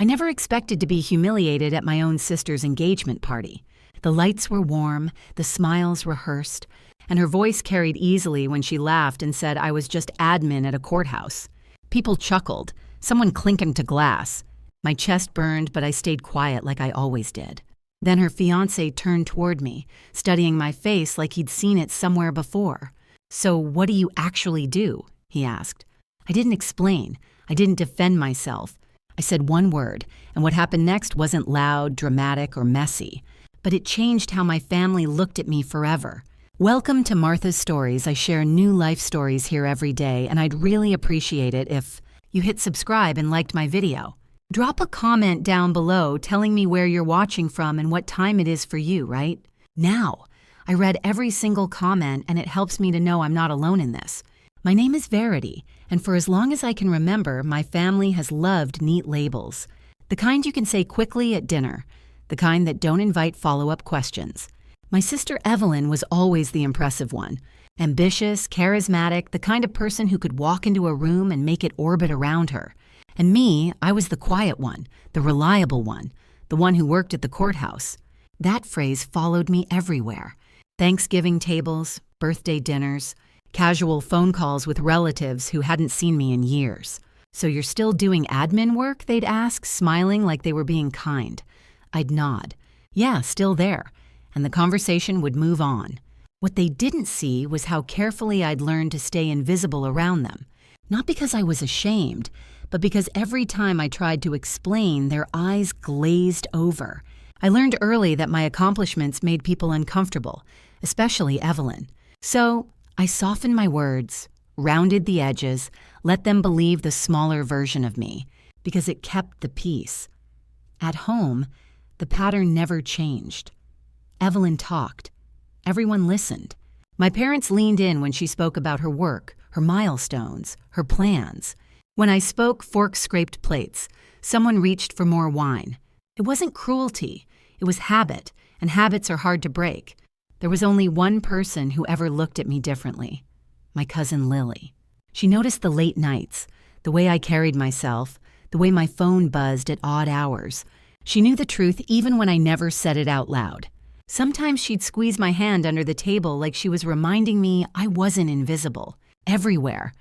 I never expected to be humiliated at my own sister's engagement party. The lights were warm, the smiles rehearsed, and her voice carried easily when she laughed and said I was just admin at a courthouse. People chuckled, someone clinking to glass. My chest burned, but I stayed quiet like I always did. Then her fiancé turned toward me, studying my face like he'd seen it somewhere before. "So what do you actually do?" he asked. I didn't explain. I didn't defend myself. I said one word, and what happened next wasn't loud, dramatic, or messy. But it changed how my family looked at me forever. Welcome to Martha's Stories. I share new life stories here every day, and I'd really appreciate it if you hit subscribe and liked my video. Drop a comment down below telling me where you're watching from and what time it is for you, right? Now, I read every single comment, and it helps me to know I'm not alone in this. My name is Verity, and for as long as I can remember, my family has loved neat labels. The kind you can say quickly at dinner, the kind that don't invite follow-up questions. My sister Evelyn was always the impressive one. Ambitious, charismatic, the kind of person who could walk into a room and make it orbit around her. And me, I was the quiet one, the reliable one, the one who worked at the courthouse. That phrase followed me everywhere. Thanksgiving tables, birthday dinners, casual phone calls with relatives who hadn't seen me in years. "So you're still doing admin work?" they'd ask, smiling like they were being kind. I'd nod. "Yeah, still there." And the conversation would move on. What they didn't see was how carefully I'd learned to stay invisible around them. Not because I was ashamed, but because every time I tried to explain, their eyes glazed over. I learned early that my accomplishments made people uncomfortable, especially Evelyn. So I softened my words, rounded the edges, let them believe the smaller version of me, because it kept the peace. At home, the pattern never changed. Evelyn talked. Everyone listened. My parents leaned in when she spoke about her work, her milestones, her plans. When I spoke, forks scraped plates. Someone reached for more wine. It wasn't cruelty. It was habit, and habits are hard to break. There was only one person who ever looked at me differently. My cousin Lily. She noticed the late nights, the way I carried myself, the way my phone buzzed at odd hours. She knew the truth even when I never said it out loud. Sometimes she'd squeeze my hand under the table like she was reminding me I wasn't invisible. Everywhere.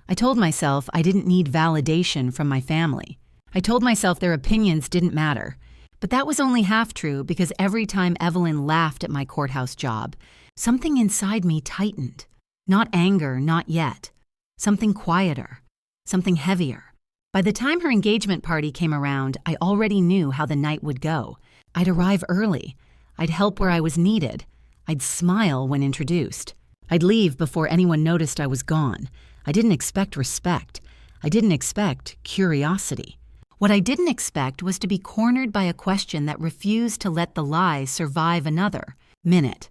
I told myself I didn't need validation from my family. I told myself their opinions didn't matter. But that was only half true because every time Evelyn laughed at my courthouse job, something inside me tightened. Not anger, not yet. Something quieter. Something heavier. By the time her engagement party came around, I already knew how the night would go. I'd arrive early. I'd help where I was needed. I'd smile when introduced. I'd leave before anyone noticed I was gone. I didn't expect respect. I didn't expect curiosity. What I didn't expect was to be cornered by a question that refused to let the lie survive another minute.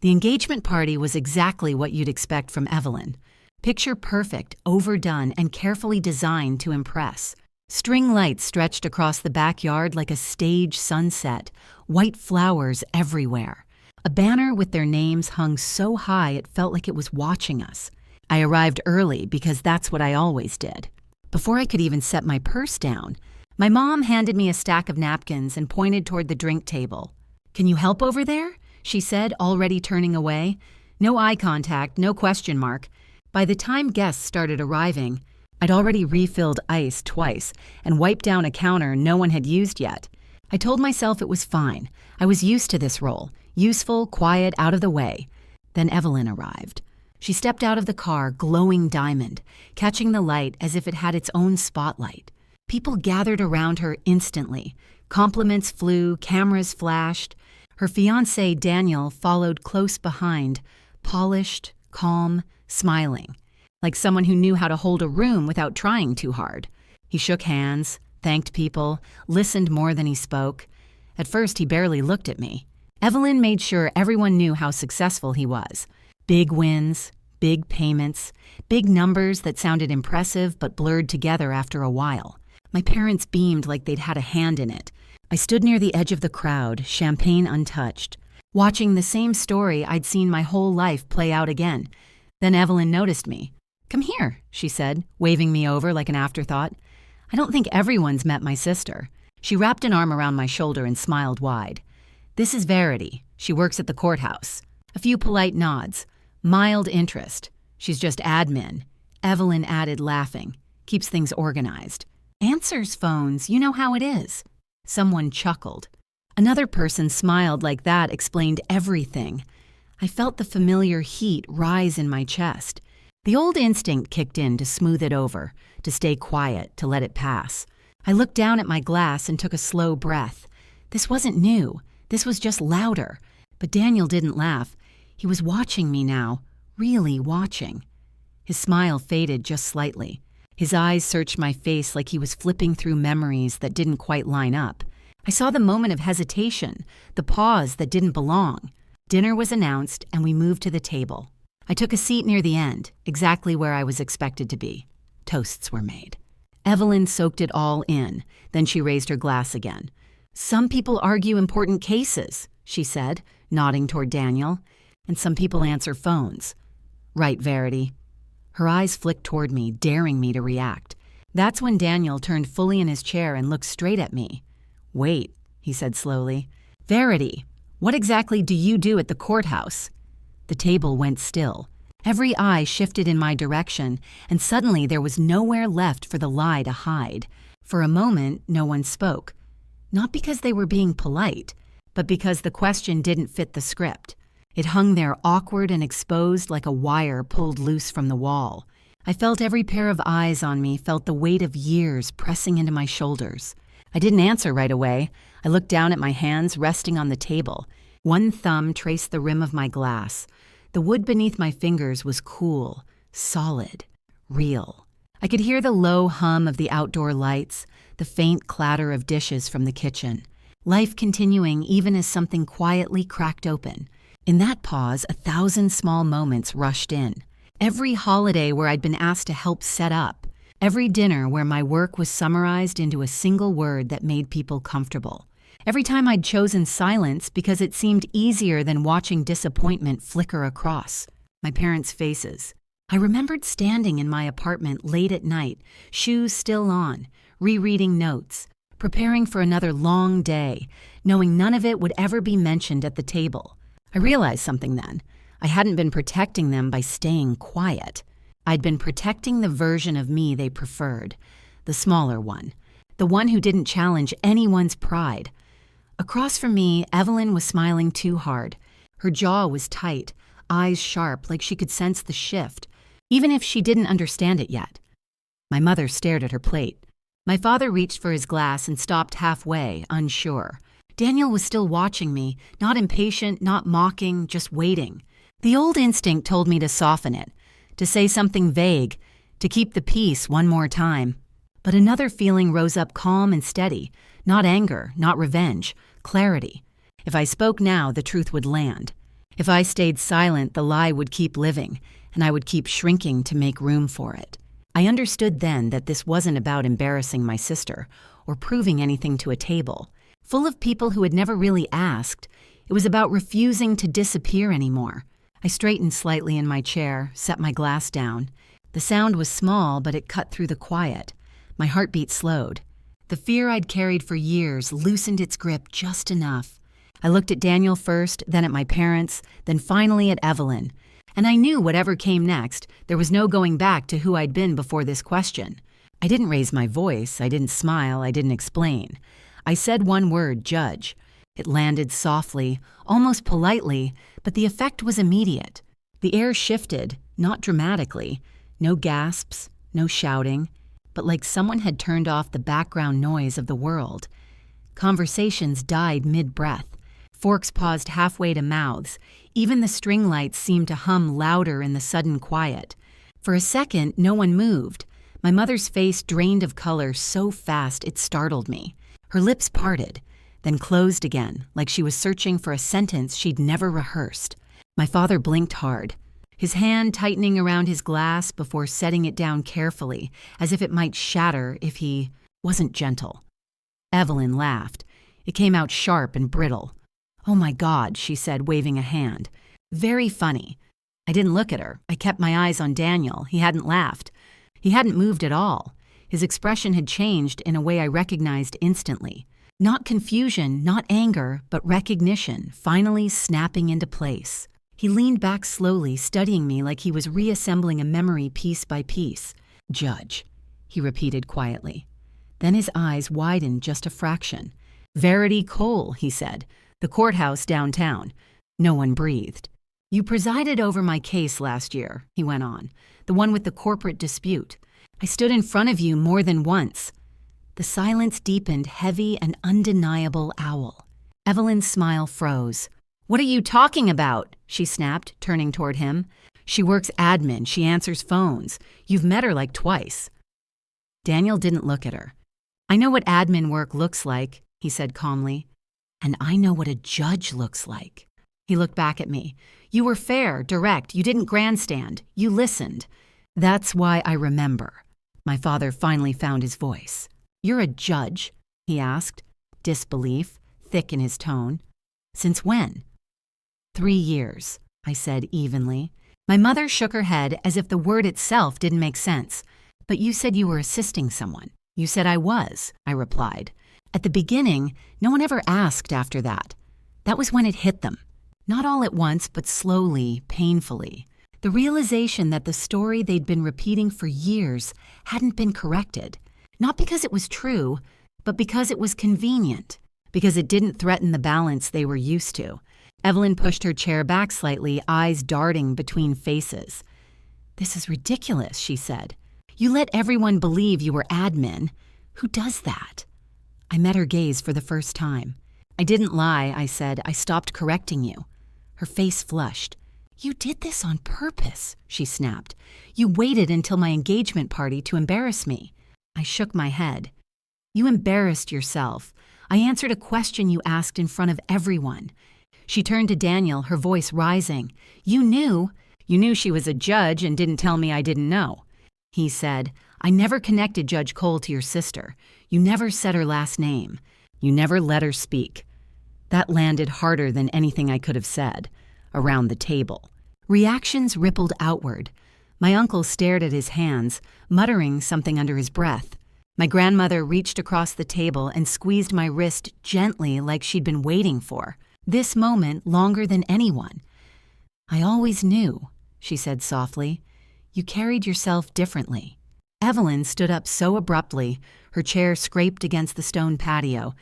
The engagement party was exactly what you'd expect from Evelyn. Picture perfect, overdone, and carefully designed to impress. String lights stretched across the backyard like a stage sunset, white flowers everywhere. A banner with their names hung so high it felt like it was watching us. I arrived early because that's what I always did. Before I could even set my purse down, my mom handed me a stack of napkins and pointed toward the drink table. "Can you help over there?" she said, already turning away. No eye contact, no question mark. By the time guests started arriving, I'd already refilled ice twice and wiped down a counter no one had used yet. I told myself it was fine. I was used to this role, useful, quiet, out of the way. Then Evelyn arrived. She stepped out of the car, glowing diamond, catching the light as if it had its own spotlight. People gathered around her instantly. Compliments flew, cameras flashed. Her fiancé, Daniel, followed close behind, polished, calm, smiling, like someone who knew how to hold a room without trying too hard. He shook hands, thanked people, listened more than he spoke. At first, he barely looked at me. Evelyn made sure everyone knew how successful he was. Big wins, big payments, big numbers that sounded impressive but blurred together after a while. My parents beamed like they'd had a hand in it. I stood near the edge of the crowd, champagne untouched, watching the same story I'd seen my whole life play out again. Then Evelyn noticed me. "Come here," she said, waving me over like an afterthought. I don't think everyone's met my sister. She wrapped an arm around my shoulder and smiled wide. This is Verity. She works at the courthouse. A few polite nods. Mild interest. She's just admin. Evelyn added, laughing. Keeps things organized. Answers phones. You know how it is. Someone chuckled. Another person smiled like that explained everything. I felt the familiar heat rise in my chest. The old instinct kicked in to smooth it over, to stay quiet, to let it pass. I looked down at my glass and took a slow breath. This wasn't new. This was just louder. But Daniel didn't laugh. He was watching me now, really watching. His smile faded just slightly. His eyes searched my face like he was flipping through memories that didn't quite line up. I saw the moment of hesitation, the pause that didn't belong. Dinner was announced, and we moved to the table. I took a seat near the end, exactly where I was expected to be. Toasts were made. Evelyn soaked it all in, then she raised her glass again. Some people argue important cases, she said, nodding toward Daniel, and some people answer phones. Right, Verity. Her eyes flicked toward me, daring me to react. That's when Daniel turned fully in his chair and looked straight at me. Wait, he said slowly. Verity, what exactly do you do at the courthouse? The table went still. Every eye shifted in my direction, and suddenly there was nowhere left for the lie to hide. For a moment, no one spoke. Not because they were being polite, but because the question didn't fit the script. It hung there awkward and exposed like a wire pulled loose from the wall. I felt every pair of eyes on me, felt the weight of years pressing into my shoulders. I didn't answer right away. I looked down at my hands resting on the table. One thumb traced the rim of my glass. The wood beneath my fingers was cool, solid, real. I could hear the low hum of the outdoor lights, the faint clatter of dishes from the kitchen. Life continuing even as something quietly cracked open. In that pause, 1,000 small moments rushed in. Every holiday where I'd been asked to help set up. Every dinner where my work was summarized into a single word that made people comfortable. Every time I'd chosen silence because it seemed easier than watching disappointment flicker across my parents' faces. I remembered standing in my apartment late at night, shoes still on, rereading notes, preparing for another long day, knowing none of it would ever be mentioned at the table. I realized something then. I hadn't been protecting them by staying quiet. I'd been protecting the version of me they preferred, the smaller one, the one who didn't challenge anyone's pride. Across from me, Evelyn was smiling too hard. Her jaw was tight, eyes sharp like she could sense the shift, even if she didn't understand it yet. My mother stared at her plate. My father reached for his glass and stopped halfway, unsure. Daniel was still watching me, not impatient, not mocking, just waiting. The old instinct told me to soften it, to say something vague, to keep the peace one more time. But another feeling rose up calm and steady, not anger, not revenge, clarity. If I spoke now, the truth would land. If I stayed silent, the lie would keep living, and I would keep shrinking to make room for it. I understood then that this wasn't about embarrassing my sister or proving anything to a table, full of people who had never really asked. It was about refusing to disappear anymore. I straightened slightly in my chair, set my glass down. The sound was small, but it cut through the quiet. My heartbeat slowed. The fear I'd carried for years loosened its grip just enough. I looked at Daniel first, then at my parents, then finally at Evelyn. And I knew whatever came next, there was no going back to who I'd been before this question. I didn't raise my voice, I didn't smile, I didn't explain. I said one word, judge. It landed softly, almost politely, but the effect was immediate. The air shifted, not dramatically. No gasps, no shouting, but like someone had turned off the background noise of the world. Conversations died mid-breath. Forks paused halfway to mouths. Even the string lights seemed to hum louder in the sudden quiet. For a second, no one moved. My mother's face drained of color so fast it startled me. Her lips parted, then closed again, like she was searching for a sentence she'd never rehearsed. My father blinked hard, his hand tightening around his glass before setting it down carefully, as if it might shatter if he wasn't gentle. Evelyn laughed. It came out sharp and brittle. "Oh my God," she said, waving a hand. "Very funny." I didn't look at her. I kept my eyes on Daniel. He hadn't laughed. He hadn't moved at all. His expression had changed in a way I recognized instantly. Not confusion, not anger, but recognition, finally snapping into place. He leaned back slowly, studying me like he was reassembling a memory piece by piece. "Judge," he repeated quietly. Then his eyes widened just a fraction. "Verity Cole," he said. "The courthouse downtown." No one breathed. "You presided over my case last year," he went on. "The one with the corporate dispute. I stood in front of you more than once." The silence deepened, heavy and undeniable owl. Evelyn's smile froze. "What are you talking about?" she snapped, turning toward him. "She works admin. She answers phones. You've met her like twice." Daniel didn't look at her. "I know what admin work looks like," he said calmly. "And I know what a judge looks like." He looked back at me. "You were fair, direct. You didn't grandstand. You listened. That's why I remember." My father finally found his voice. "You're a judge?" he asked, disbelief thick in his tone. "Since when?" 3 years, I said evenly. My mother shook her head as if the word itself didn't make sense. "But you said you were assisting someone." "You said I was," I replied. At the beginning, no one ever asked after that. That was when it hit them. Not all at once, but slowly, painfully. The realization that the story they'd been repeating for years hadn't been corrected. Not because it was true, but because it was convenient. Because it didn't threaten the balance they were used to. Evelyn pushed her chair back slightly, eyes darting between faces. "This is ridiculous," she said. "You let everyone believe you were admin. Who does that?" I met her gaze for the first time. "I didn't lie," I said. "I stopped correcting you." Her face flushed. "You did this on purpose," she snapped. "You waited until my engagement party to embarrass me." I shook my head. "You embarrassed yourself. I answered a question you asked in front of everyone." She turned to Daniel, her voice rising. You knew she was a judge and didn't tell me I didn't know." He said, "I never connected Judge Cole to your sister. You never said her last name. You never let her speak." That landed harder than anything I could have said. Around the table. Reactions rippled outward. My uncle stared at his hands, muttering something under his breath. My grandmother reached across the table and squeezed my wrist gently like she'd been waiting for. This moment longer than anyone. "I always knew," she said softly. "You carried yourself differently." Evelyn stood up so abruptly, her chair scraped against the stone patio,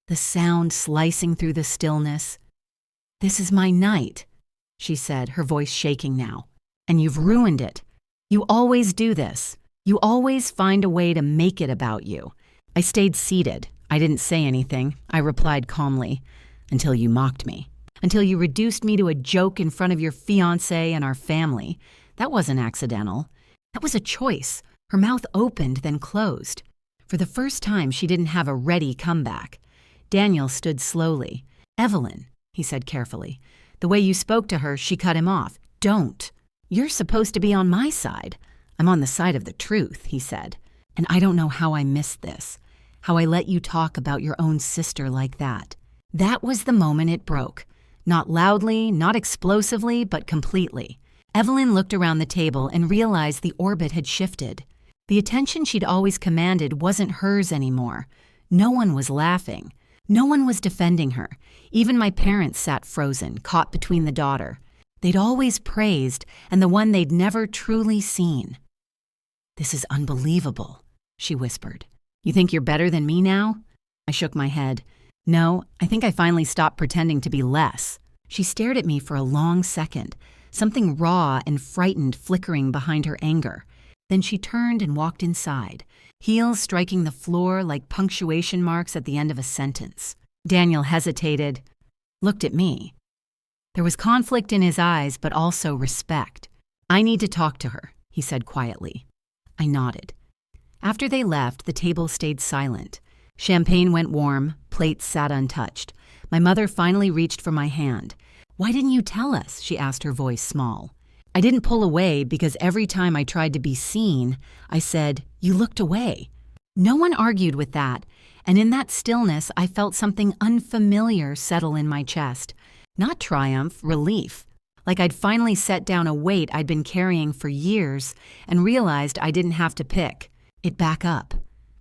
the sound slicing through the stillness. "This is my night," she said, her voice shaking now. "And you've ruined it. You always do this. You always find a way to make it about you." I stayed seated. I didn't say anything. I replied calmly. "Until you mocked me. Until you reduced me to a joke in front of your fiancé and our family. That wasn't accidental. That was a choice." Her mouth opened, then closed. For the first time, she didn't have a ready comeback. Daniel stood slowly. "Evelyn," he said carefully. "The way you spoke to her, she cut him off. Don't. You're supposed to be on my side." "I'm on the side of the truth," he said. "And I don't know how I missed this. How I let you talk about your own sister like that." That was the moment it broke. Not loudly, not explosively, but completely. Evelyn looked around the table and realized the orbit had shifted. The attention she'd always commanded wasn't hers anymore. No one was laughing. No one was defending her. Even my parents sat frozen, caught between the daughter. They'd always praised, and the one they'd never truly seen. "This is unbelievable," she whispered. "You think you're better than me now?" I shook my head. "No, I think I finally stopped pretending to be less." She stared at me for a long second, something raw and frightened flickering behind her anger. Then she turned and walked inside, heels striking the floor like punctuation marks at the end of a sentence. Daniel hesitated, looked at me. There was conflict in his eyes, but also respect. "I need to talk to her," he said quietly. I nodded. After they left, the table stayed silent. Champagne went warm, plates sat untouched. My mother finally reached for my hand. "Why didn't you tell us?" she asked, her voice small. I didn't pull away because every time I tried to be seen, I said, "You looked away." No one argued with that, and in that stillness I felt something unfamiliar settle in my chest. Not triumph, relief. Like I'd finally set down a weight I'd been carrying for years and realized I didn't have to pick. it back up.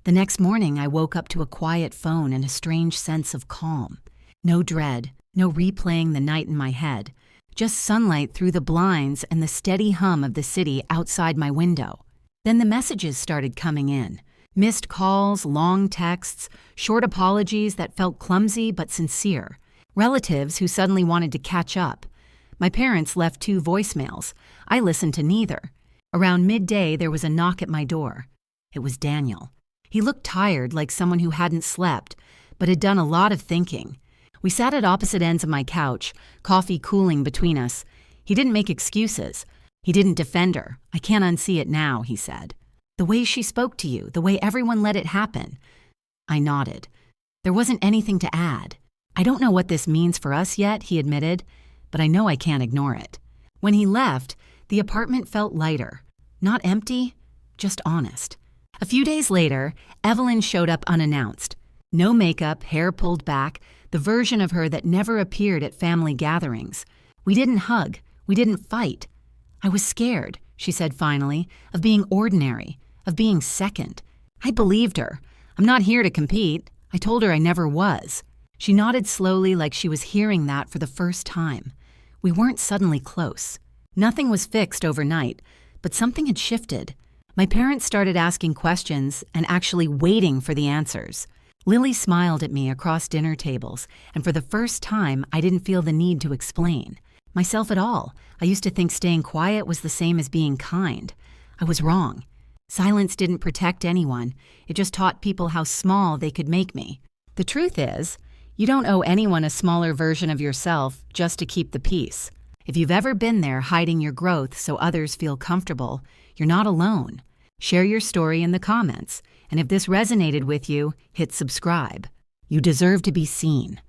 The next morning, I woke up to a quiet phone and a strange sense of calm. No dread, no replaying the night in my head, just sunlight through the blinds and the steady hum of the city outside my window. Then the messages started coming in. Missed calls, long texts, short apologies that felt clumsy but sincere. Relatives who suddenly wanted to catch up. My parents left 2 voicemails. I listened to neither. Around midday, there was a knock at my door. It was Daniel. He looked tired, like someone who hadn't slept, but had done a lot of thinking. We sat at opposite ends of my couch, coffee cooling between us. He didn't make excuses. He didn't defend her. I can't unsee it now, he said. The way she spoke to you, the way everyone let it happen. I nodded. There wasn't anything to add. I don't know what this means for us yet, he admitted, but I know I can't ignore it. When he left, the apartment felt lighter. Not empty, just honest. A few days later, Evelyn showed up unannounced. No makeup, hair pulled back, the version of her that never appeared at family gatherings. We didn't hug. We didn't fight. I was scared, she said finally, of being ordinary, of being second. I believed her. I'm not here to compete. I told her I never was. She nodded slowly like she was hearing that for the first time. We weren't suddenly close. Nothing was fixed overnight, but something had shifted. My parents started asking questions and actually waiting for the answers. Lily smiled at me across dinner tables, and for the first time, I didn't feel the need to explain myself at all. I used to think staying quiet was the same as being kind. I was wrong. Silence didn't protect anyone. It just taught people how small they could make me. The truth is, you don't owe anyone a smaller version of yourself just to keep the peace. If you've ever been there hiding your growth so others feel comfortable, you're not alone. Share your story in the comments, and if this resonated with you, hit subscribe. You deserve to be seen.